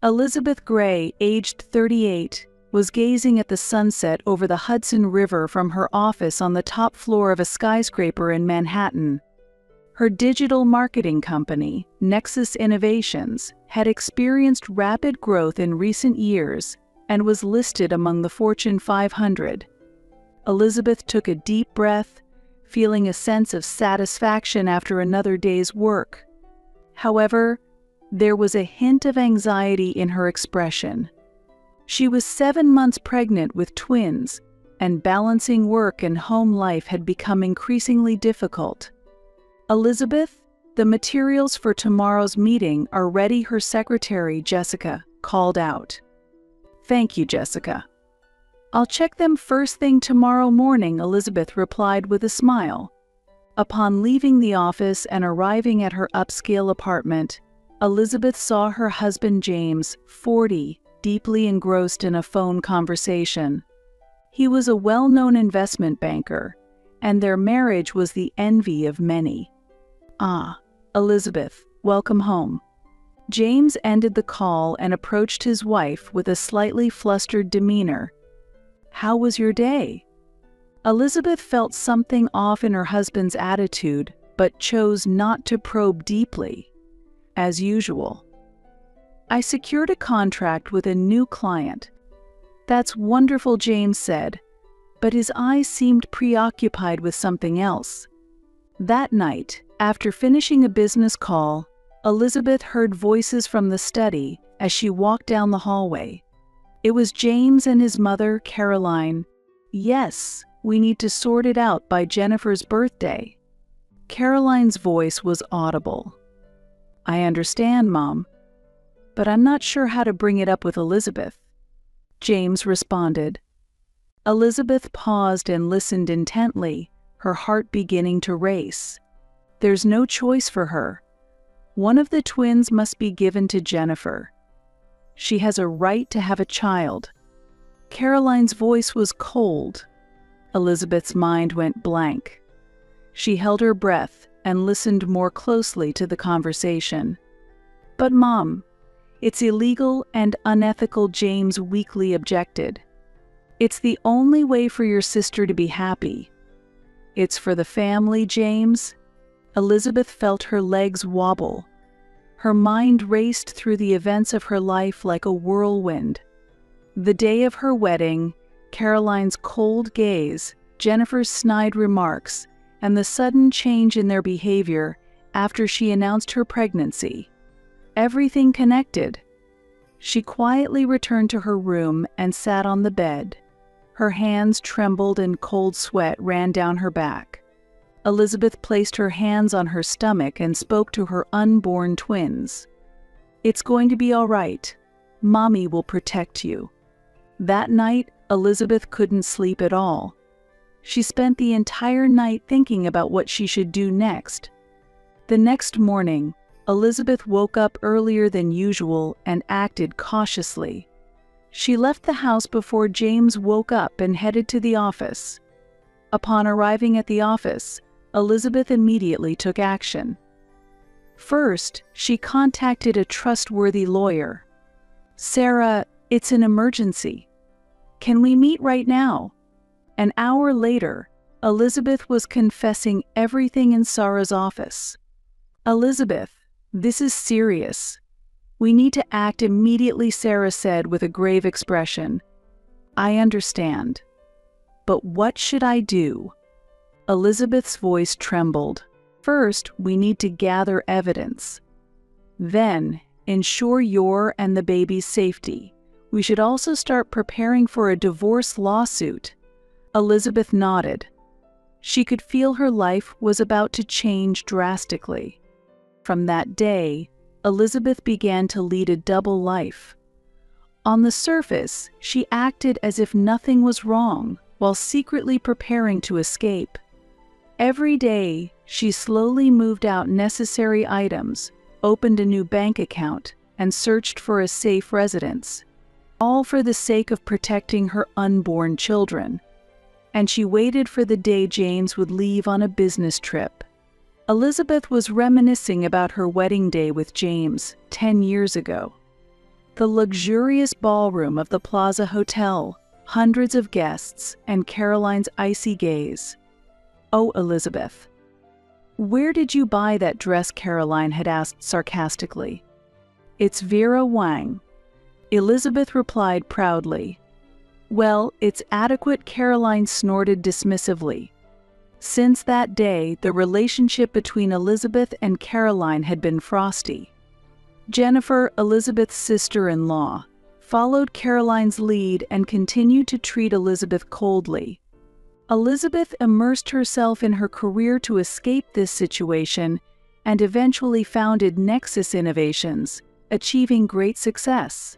Elizabeth Gray, aged 38, was gazing at the sunset over the Hudson River from her office on the top floor of a skyscraper in Manhattan. Her digital marketing company, Nexus Innovations, had experienced rapid growth in recent years and was listed among the Fortune 500. Elizabeth took a deep breath, feeling a sense of satisfaction after another day's work. However, there was a hint of anxiety in her expression. She was 7 months pregnant with twins, and balancing work and home life had become increasingly difficult. "Elizabeth, the materials for tomorrow's meeting are ready," her secretary, Jessica, called out. "Thank you, Jessica. I'll check them first thing tomorrow morning," Elizabeth replied with a smile. Upon leaving the office and arriving at her upscale apartment, Elizabeth saw her husband James, 40, deeply engrossed in a phone conversation. He was a well-known investment banker, and their marriage was the envy of many. "Ah, Elizabeth, welcome home." James ended the call and approached his wife with a slightly flustered demeanor. "How was your day?" Elizabeth felt something off in her husband's attitude, but chose not to probe deeply. As usual, "I secured a contract with a new client." "That's wonderful," James said, but his eyes seemed preoccupied with something else. That night, after finishing a business call, Elizabeth heard voices from the study as she walked down the hallway. It was James and his mother, Caroline. "Yes, we need to sort it out by Jennifer's birthday." Caroline's voice was audible. "I understand, Mom, but I'm not sure how to bring it up with Elizabeth," James responded. Elizabeth paused and listened intently, her heart beginning to race. There's no choice for her. One of the twins must be given to Jennifer. She has a right to have a child. Caroline's voice was cold. Elizabeth's mind went blank. She held her breath and listened more closely to the conversation. "But Mom, it's illegal and unethical," James weakly objected. "It's the only way for your sister to be happy." "It's for the family, James." Elizabeth felt her legs wobble. Her mind raced through the events of her life like a whirlwind. The day of her wedding, Caroline's cold gaze, Jennifer's snide remarks, and the sudden change in their behavior after she announced her pregnancy. Everything connected. She quietly returned to her room and sat on the bed. Her hands trembled and cold sweat ran down her back. Elizabeth placed her hands on her stomach and spoke to her unborn twins. "It's going to be all right. Mommy will protect you." That night, Elizabeth couldn't sleep at all. She spent the entire night thinking about what she should do next. The next morning, Elizabeth woke up earlier than usual and acted cautiously. She left the house before James woke up and headed to the office. Upon arriving at the office, Elizabeth immediately took action. First, she contacted a trustworthy lawyer. "Sarah, it's an emergency. Can we meet right now?" An hour later, Elizabeth was confessing everything in Sarah's office. "Elizabeth, this is serious. We need to act immediately," Sarah said with a grave expression. "I understand. But what should I do?" Elizabeth's voice trembled. "First, we need to gather evidence. Then, ensure your and the baby's safety. We should also start preparing for a divorce lawsuit." Elizabeth nodded. She could feel her life was about to change drastically. From that day, Elizabeth began to lead a double life. On the surface, she acted as if nothing was wrong, while secretly preparing to escape. Every day, she slowly moved out necessary items, opened a new bank account, and searched for a safe residence, all for the sake of protecting her unborn children. And she waited for the day James would leave on a business trip. Elizabeth was reminiscing about her wedding day with James 10 years ago. The luxurious ballroom of the Plaza Hotel, hundreds of guests, and Caroline's icy gaze. "Oh, Elizabeth, where did you buy that dress?" Caroline had asked sarcastically. "It's Vera Wang," Elizabeth replied proudly. "Well, it's adequate," Caroline snorted dismissively. Since that day, the relationship between Elizabeth and Caroline had been frosty. Jennifer, Elizabeth's sister-in-law, followed Caroline's lead and continued to treat Elizabeth coldly. Elizabeth immersed herself in her career to escape this situation and eventually founded Nexus Innovations, achieving great success.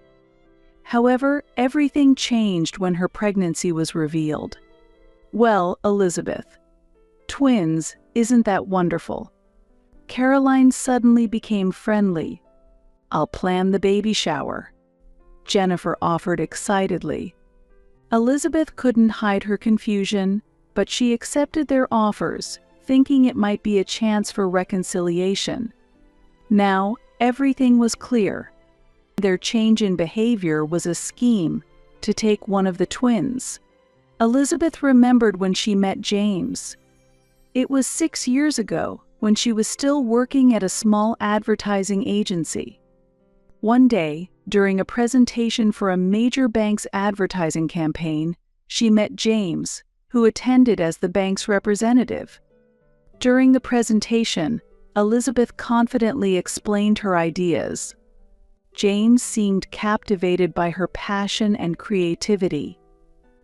However, everything changed when her pregnancy was revealed. "Well, Elizabeth, twins, isn't that wonderful?" Caroline suddenly became friendly. "I'll plan the baby shower," Jennifer offered excitedly. Elizabeth couldn't hide her confusion, but she accepted their offers, thinking it might be a chance for reconciliation. Now, everything was clear. Their change in behavior was a scheme to take one of the twins. Elizabeth remembered when she met James. It was 6 years ago, when she was still working at a small advertising agency. One day, during a presentation for a major bank's advertising campaign, she met James, who attended as the bank's representative. During the presentation, Elizabeth confidently explained her ideas. James seemed captivated by her passion and creativity.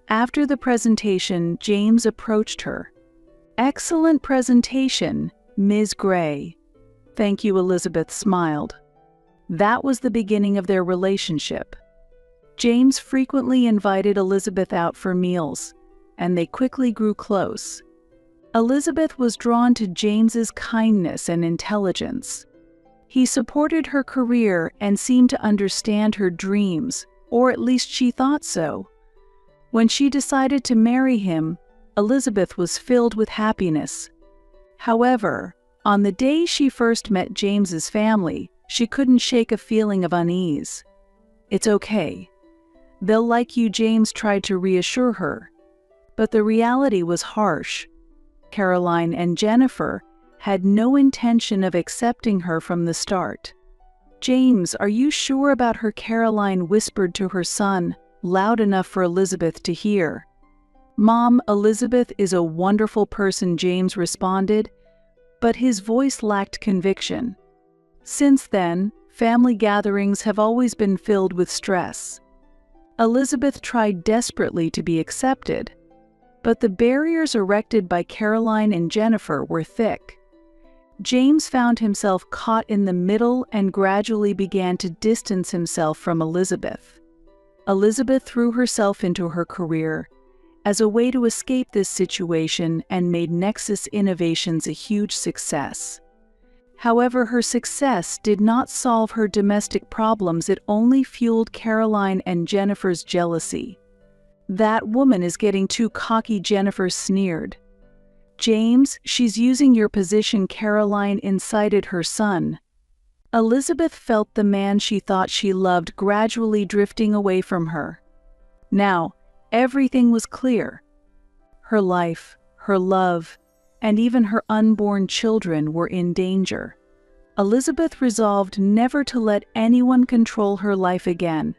After the presentation, James approached her. "Excellent presentation, Ms. Gray." "Thank you," Elizabeth smiled. That was the beginning of their relationship. James frequently invited Elizabeth out for meals, and they quickly grew close. Elizabeth was drawn to James's kindness and intelligence. He supported her career and seemed to understand her dreams, or at least she thought so. When she decided to marry him, Elizabeth was filled with happiness. However, on the day she first met James's family, she couldn't shake a feeling of unease. "It's okay. They'll like you," James tried to reassure her. But the reality was harsh. Caroline and Jennifer had no intention of accepting her from the start. "James, are you sure about her?" Caroline whispered to her son, loud enough for Elizabeth to hear. "Mom, Elizabeth is a wonderful person," James responded, but his voice lacked conviction. Since then, family gatherings have always been filled with stress. Elizabeth tried desperately to be accepted, but the barriers erected by Caroline and Jennifer were thick. James found himself caught in the middle and gradually began to distance himself from Elizabeth. Elizabeth threw herself into her career as a way to escape this situation and made Nexus Innovations a huge success. However, her success did not solve her domestic problems. It only fueled Caroline and Jennifer's jealousy. "That woman is getting too cocky," Jennifer sneered. "James, she's using your position," Caroline incited her son. Elizabeth felt the man she thought she loved gradually drifting away from her. Now, everything was clear. Her life, her love, and even her unborn children were in danger. Elizabeth resolved never to let anyone control her life again.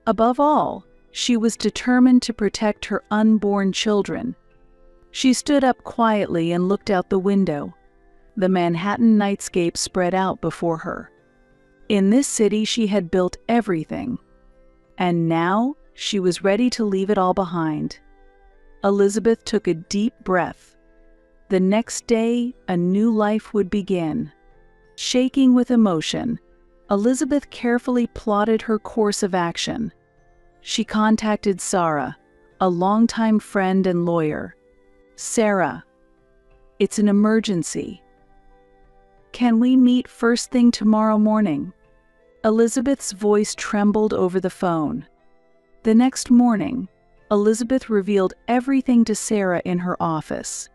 Above all, she was determined to protect her unborn children. She stood up quietly and looked out the window. The Manhattan nightscape spread out before her. In this city she had built everything, and now she was ready to leave it all behind. Elizabeth took a deep breath. The next day, a new life would begin. Shaking with emotion, Elizabeth carefully plotted her course of action. She contacted Sarah, a longtime friend and lawyer. "Sarah, it's an emergency. Can we meet first thing tomorrow morning?" Elizabeth's voice trembled over the phone. The next morning, Elizabeth revealed everything to Sarah in her office.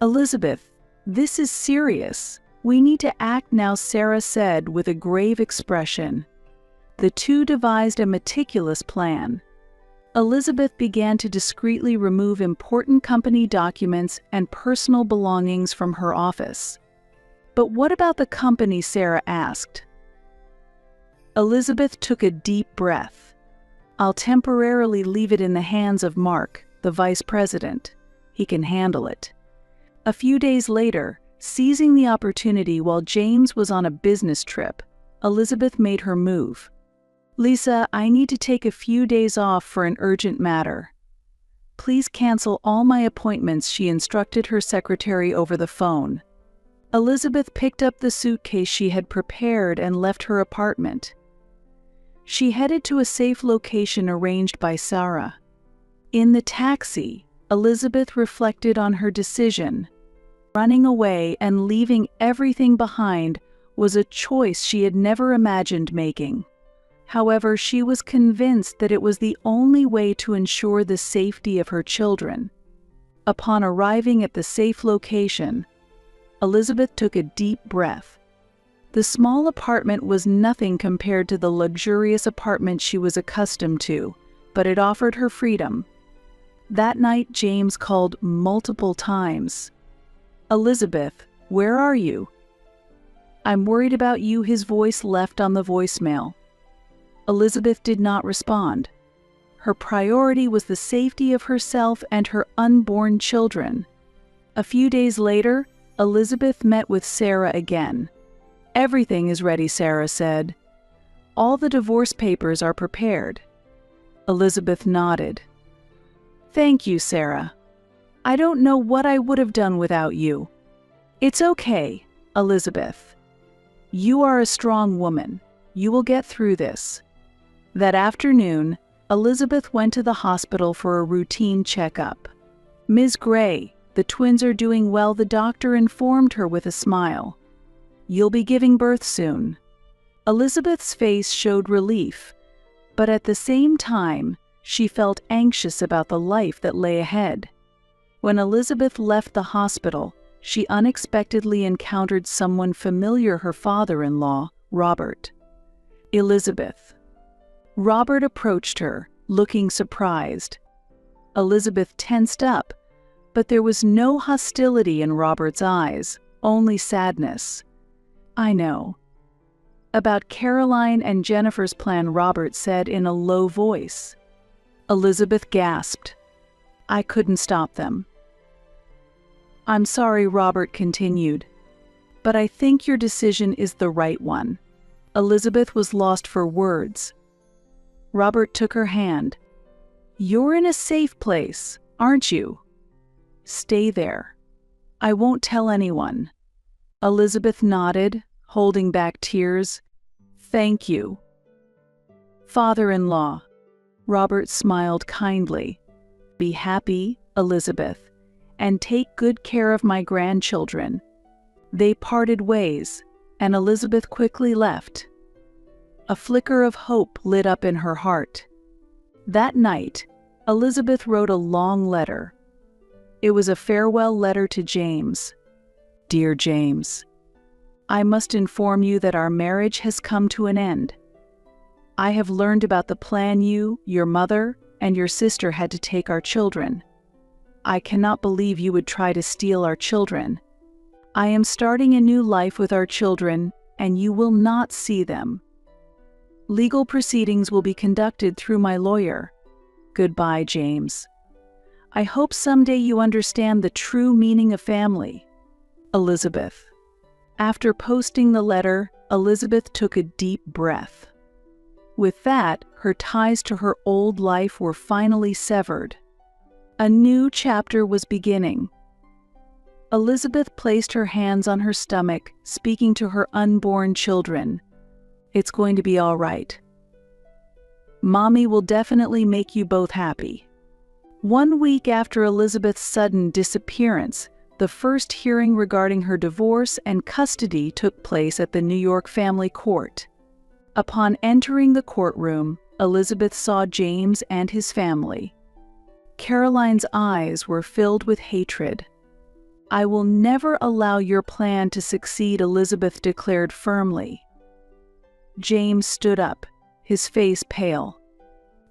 "Elizabeth, this is serious. We need to act now," Sarah said with a grave expression. The two devised a meticulous plan. Elizabeth began to discreetly remove important company documents and personal belongings from her office. "But what about the company?" Sarah asked. Elizabeth took a deep breath. "I'll temporarily leave it in the hands of Mark, the vice president. He can handle it." A few days later, seizing the opportunity while James was on a business trip, Elizabeth made her move. "Lisa, I need to take a few days off for an urgent matter. Please cancel all my appointments," she instructed her secretary over the phone. Elizabeth picked up the suitcase she had prepared and left her apartment. She headed to a safe location arranged by Sarah. In the taxi, Elizabeth reflected on her decision. Running away and leaving everything behind was a choice she had never imagined making. However, she was convinced that it was the only way to ensure the safety of her children. Upon arriving at the safe location, Elizabeth took a deep breath. The small apartment was nothing compared to the luxurious apartment she was accustomed to, but it offered her freedom. That night, James called multiple times. "Elizabeth, where are you?" "I'm worried about you," his voice left on the voicemail. Elizabeth did not respond. Her priority was the safety of herself and her unborn children. A few days later, Elizabeth met with Sarah again. "Everything is ready," Sarah said. "All the divorce papers are prepared." Elizabeth nodded. "Thank you, Sarah. I don't know what I would have done without you." "It's okay, Elizabeth. You are a strong woman. You will get through this." That afternoon, Elizabeth went to the hospital for a routine checkup. "Ms. Gray, the twins are doing well," the doctor informed her with a smile. "You'll be giving birth soon." Elizabeth's face showed relief, but at the same time, she felt anxious about the life that lay ahead. When Elizabeth left the hospital, she unexpectedly encountered someone familiar, her father-in-law, Robert. "Elizabeth." Robert approached her, looking surprised. Elizabeth tensed up, but there was no hostility in Robert's eyes, only sadness. "I know." "About Caroline and Jennifer's plan," Robert said in a low voice. Elizabeth gasped. "I couldn't stop them." "I'm sorry," Robert continued, "but I think your decision is the right one." Elizabeth was lost for words. Robert took her hand. "You're in a safe place, aren't you? Stay there. I won't tell anyone." Elizabeth nodded, holding back tears. "Thank you." "Father-in-law." Robert smiled kindly. "Be happy, Elizabeth, and take good care of my grandchildren." They parted ways, and Elizabeth quickly left. A flicker of hope lit up in her heart. That night, Elizabeth wrote a long letter. It was a farewell letter to James. "Dear James, I must inform you that our marriage has come to an end. I have learned about the plan you, your mother, and your sister had to take our children. I cannot believe you would try to steal our children. I am starting a new life with our children, and you will not see them. Legal proceedings will be conducted through my lawyer. Goodbye, James. I hope someday you understand the true meaning of family. Elizabeth." After posting the letter, Elizabeth took a deep breath. With that, her ties to her old life were finally severed. A new chapter was beginning. Elizabeth placed her hands on her stomach, speaking to her unborn children. "It's going to be all right. Mommy will definitely make you both happy." 1 week after Elizabeth's sudden disappearance, the first hearing regarding her divorce and custody took place at the New York Family Court. Upon entering the courtroom, Elizabeth saw James and his family. Caroline's eyes were filled with hatred. "I will never allow your plan to succeed," Elizabeth declared firmly. James stood up, his face pale.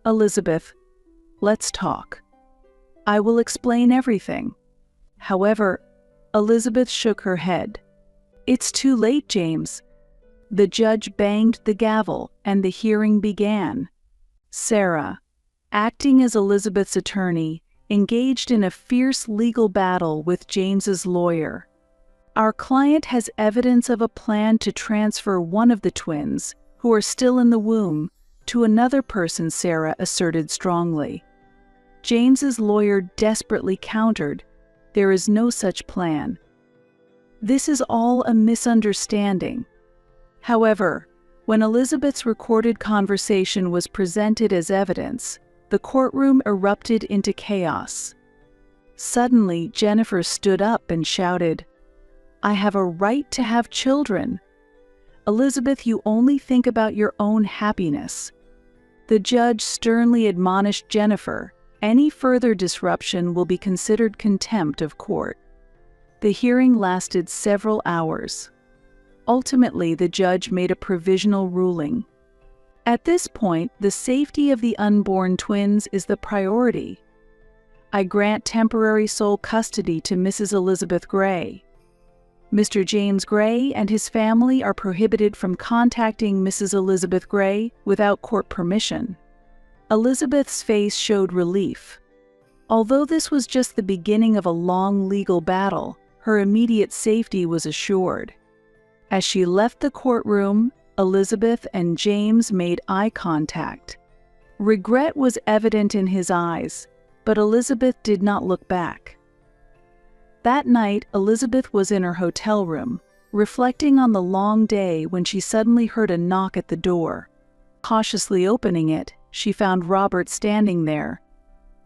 "Elizabeth, let's talk. I will explain everything." However, Elizabeth shook her head. "It's too late, James." The judge banged the gavel, and the hearing began. Sarah, acting as Elizabeth's attorney, engaged in a fierce legal battle with James's lawyer. "Our client has evidence of a plan to transfer one of the twins, who are still in the womb, to another person," Sarah asserted strongly. James's lawyer desperately countered, "There is no such plan. This is all a misunderstanding." However, when Elizabeth's recorded conversation was presented as evidence, the courtroom erupted into chaos. Suddenly, Jennifer stood up and shouted, "I have a right to have children. Elizabeth, you only think about your own happiness." The judge sternly admonished Jennifer, "Any further disruption will be considered contempt of court." The hearing lasted several hours. Ultimately, the judge made a provisional ruling. "At this point, the safety of the unborn twins is the priority. I grant temporary sole custody to Mrs. Elizabeth Gray. Mr. James Gray and his family are prohibited from contacting Mrs. Elizabeth Gray without court permission." Elizabeth's face showed relief. Although this was just the beginning of a long legal battle, her immediate safety was assured. As she left the courtroom, Elizabeth and James made eye contact. Regret was evident in his eyes, but Elizabeth did not look back. That night, Elizabeth was in her hotel room, reflecting on the long day when she suddenly heard a knock at the door. Cautiously opening it, she found Robert standing there.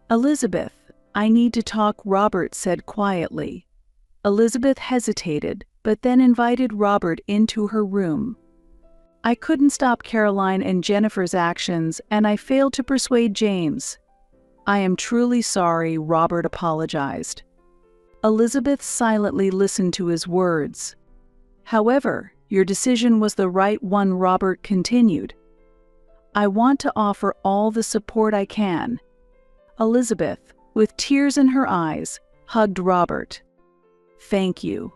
"Elizabeth, I need to talk," Robert said quietly. Elizabeth hesitated, but then invited Robert into her room. "I couldn't stop Caroline and Jennifer's actions, and I failed to persuade James." "I am truly sorry," Robert apologized. Elizabeth silently listened to his words. "However, your decision was the right one," Robert continued. "I want to offer all the support I can." Elizabeth, with tears in her eyes, hugged Robert. "Thank you,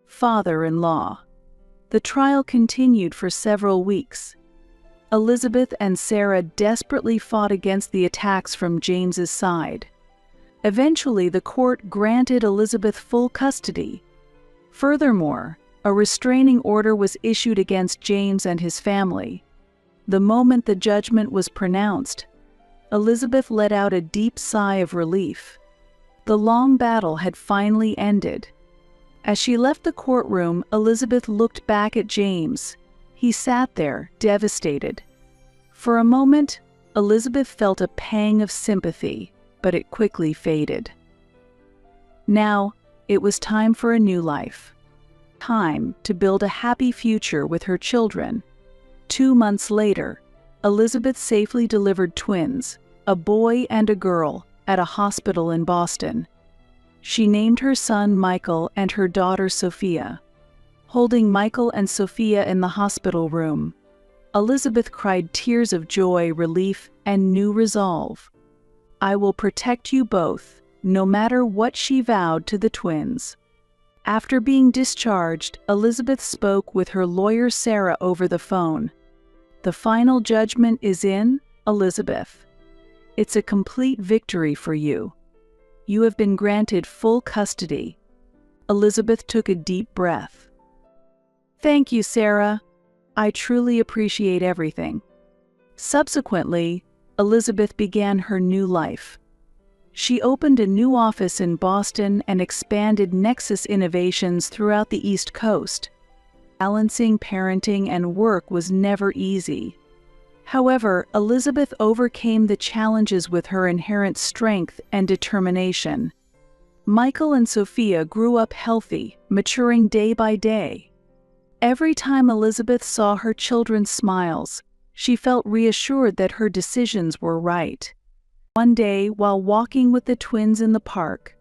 father-in-law." The trial continued for several weeks. Elizabeth and Sarah desperately fought against the attacks from James's side. Eventually, the court granted Elizabeth full custody. Furthermore, a restraining order was issued against James and his family. The moment the judgment was pronounced, Elizabeth let out a deep sigh of relief. The long battle had finally ended. As she left the courtroom, Elizabeth looked back at James. He sat there, devastated. For a moment, Elizabeth felt a pang of sympathy, but it quickly faded. Now, it was time for a new life. Time to build a happy future with her children. 2 months later, Elizabeth safely delivered twins, a boy and a girl, at a hospital in Boston. She named her son Michael and her daughter Sophia. Holding Michael and Sophia in the hospital room, Elizabeth cried tears of joy, relief, and new resolve. "I will protect you both, no matter what," she vowed to the twins. After being discharged, Elizabeth spoke with her lawyer Sarah over the phone. "The final judgment is in, Elizabeth. It's a complete victory for you. You have been granted full custody." Elizabeth took a deep breath. "Thank you, Sarah. I truly appreciate everything." Subsequently, Elizabeth began her new life. She opened a new office in Boston and expanded Nexus innovations throughout the East Coast. Balancing parenting and work was never easy. However, Elizabeth overcame the challenges with her inherent strength and determination. Michael and Sophia grew up healthy, maturing day by day. Every time Elizabeth saw her children's smiles, she felt reassured that her decisions were right. One day, while walking with the twins in the park,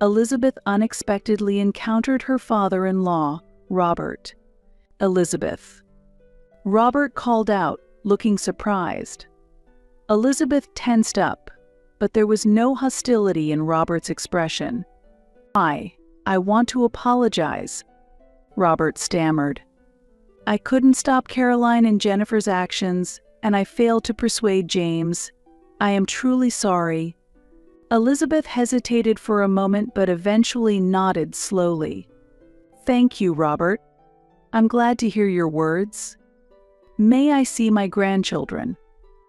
Elizabeth unexpectedly encountered her father-in-law, Robert. "Elizabeth." Robert called out, looking surprised. Elizabeth tensed up, but there was no hostility in Robert's expression. I want to apologize," Robert stammered. "I couldn't stop Caroline and Jennifer's actions, and I failed to persuade James. I am truly sorry." Elizabeth hesitated for a moment but eventually nodded slowly. "Thank you, Robert. I'm glad to hear your words." "May I see my grandchildren?"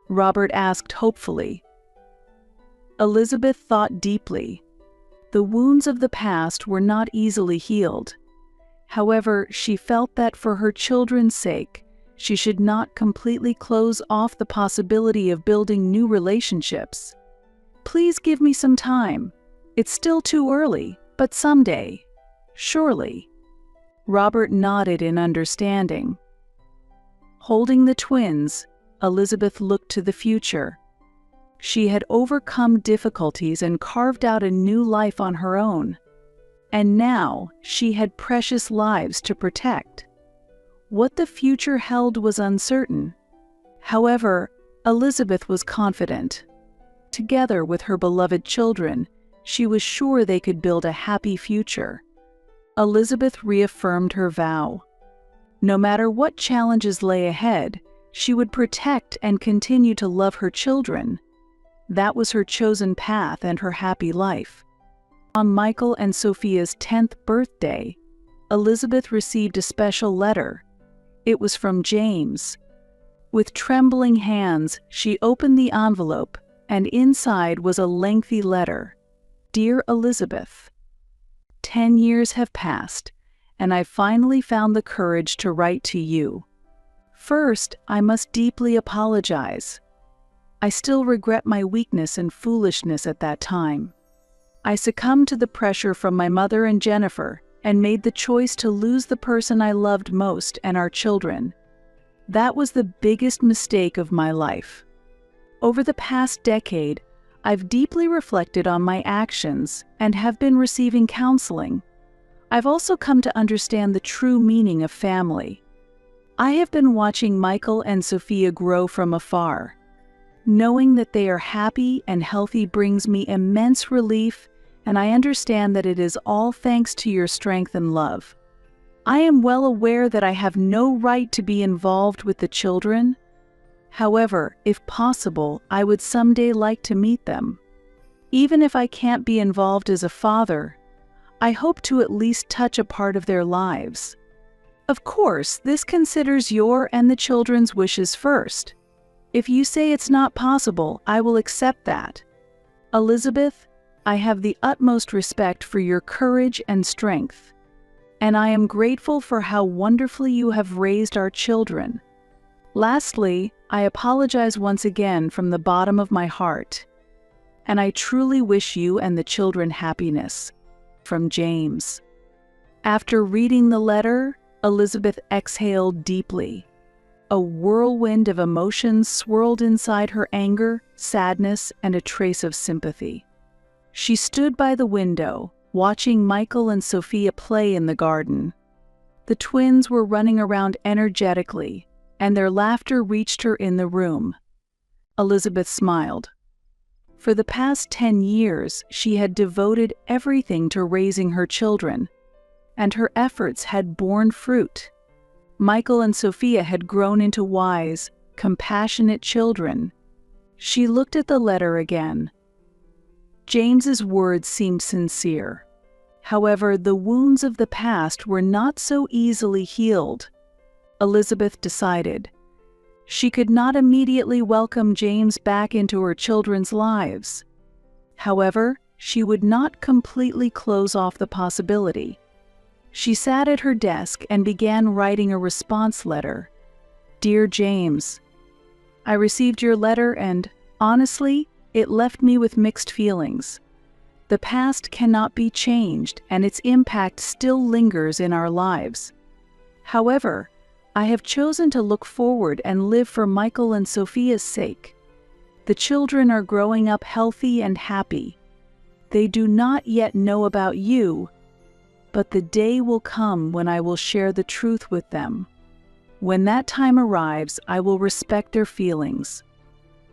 Robert asked hopefully. Elizabeth thought deeply. The wounds of the past were not easily healed. However, she felt that for her children's sake, she should not completely close off the possibility of building new relationships. "Please give me some time. It's still too early, but someday. Surely." Robert nodded in understanding. Holding the twins, Elizabeth looked to the future. She had overcome difficulties and carved out a new life on her own. And now she had precious lives to protect. What the future held was uncertain. However, Elizabeth was confident. Together with her beloved children, she was sure they could build a happy future. Elizabeth reaffirmed her vow. No matter what challenges lay ahead, she would protect and continue to love her children. That was her chosen path and her happy life. On Michael and Sophia's 10th birthday, Elizabeth received a special letter. It was from James. With trembling hands, she opened the envelope, and inside was a lengthy letter. "Dear Elizabeth, 10 years have passed, and I finally found the courage to write to you. First, I must deeply apologize. I still regret my weakness and foolishness at that time. I succumbed to the pressure from my mother and Jennifer and made the choice to lose the person I loved most and our children. That was the biggest mistake of my life. Over the past decade, I've deeply reflected on my actions and have been receiving counseling. I've also come to understand the true meaning of family. I have been watching Michael and Sophia grow from afar. Knowing that they are happy and healthy brings me immense relief, and I understand that it is all thanks to your strength and love. I am well aware that I have no right to be involved with the children. However, if possible, I would someday like to meet them. Even if I can't be involved as a father, I hope to at least touch a part of their lives. Of course, this considers your and the children's wishes first. If you say it's not possible, I will accept that. Elizabeth, I have the utmost respect for your courage and strength, and I am grateful for how wonderfully you have raised our children. Lastly, I apologize once again from the bottom of my heart, and I truly wish you and the children happiness. From James." After reading the letter, Elizabeth exhaled deeply. A whirlwind of emotions swirled inside her: anger, sadness, and a trace of sympathy. She stood by the window, watching Michael and Sophia play in the garden. The twins were running around energetically, and their laughter reached her in the room. Elizabeth smiled. For the past 10 years, she had devoted everything to raising her children, and her efforts had borne fruit. Michael and Sophia had grown into wise, compassionate children. She looked at the letter again. James's words seemed sincere. However, the wounds of the past were not so easily healed. Elizabeth decided. She could not immediately welcome James back into her children's lives. However, she would not completely close off the possibility. She sat at her desk and began writing a response letter. "Dear James, I received your letter and, honestly, it left me with mixed feelings. The past cannot be changed, and its impact still lingers in our lives. However, I have chosen to look forward and live for Michael and Sophia's sake. The children are growing up healthy and happy. They do not yet know about you, but the day will come when I will share the truth with them. When that time arrives, I will respect their feelings.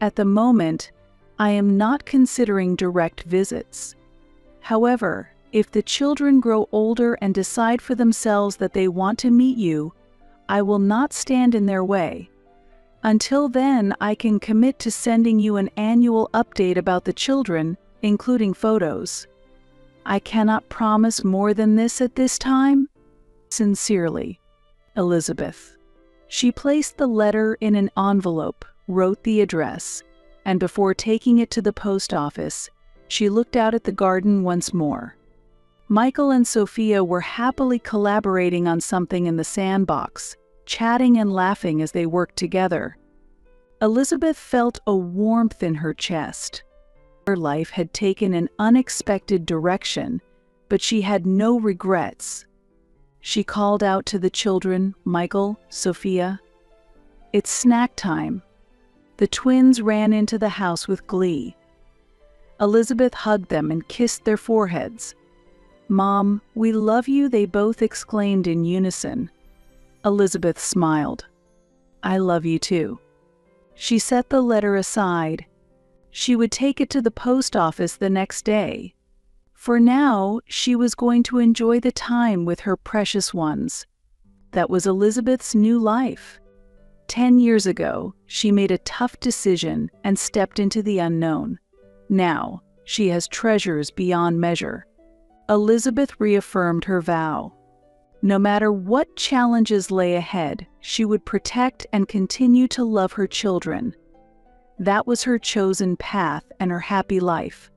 At the moment, I am not considering direct visits. However, if the children grow older and decide for themselves that they want to meet you, I will not stand in their way. Until then, I can commit to sending you an annual update about the children, including photos. I cannot promise more than this at this time. Sincerely, Elizabeth. She placed the letter in an envelope, wrote the address, and before taking it to the post office, she looked out at the garden once more. Michael and Sophia were happily collaborating on something in the sandbox, chatting and laughing as they worked together. Elizabeth felt a warmth in her chest. Her life had taken an unexpected direction, but she had no regrets. She called out to the children, Michael, Sophia. "It's snack time." The twins ran into the house with glee. Elizabeth hugged them and kissed their foreheads. "Mom, we love you," they both exclaimed in unison. Elizabeth smiled. "I love you too." She set the letter aside. She would take it to the post office the next day. For now, she was going to enjoy the time with her precious ones. That was Elizabeth's new life. 10 years ago, she made a tough decision and stepped into the unknown. Now, she has treasures beyond measure. Elizabeth reaffirmed her vow. No matter what challenges lay ahead, she would protect and continue to love her children. That was her chosen path and her happy life.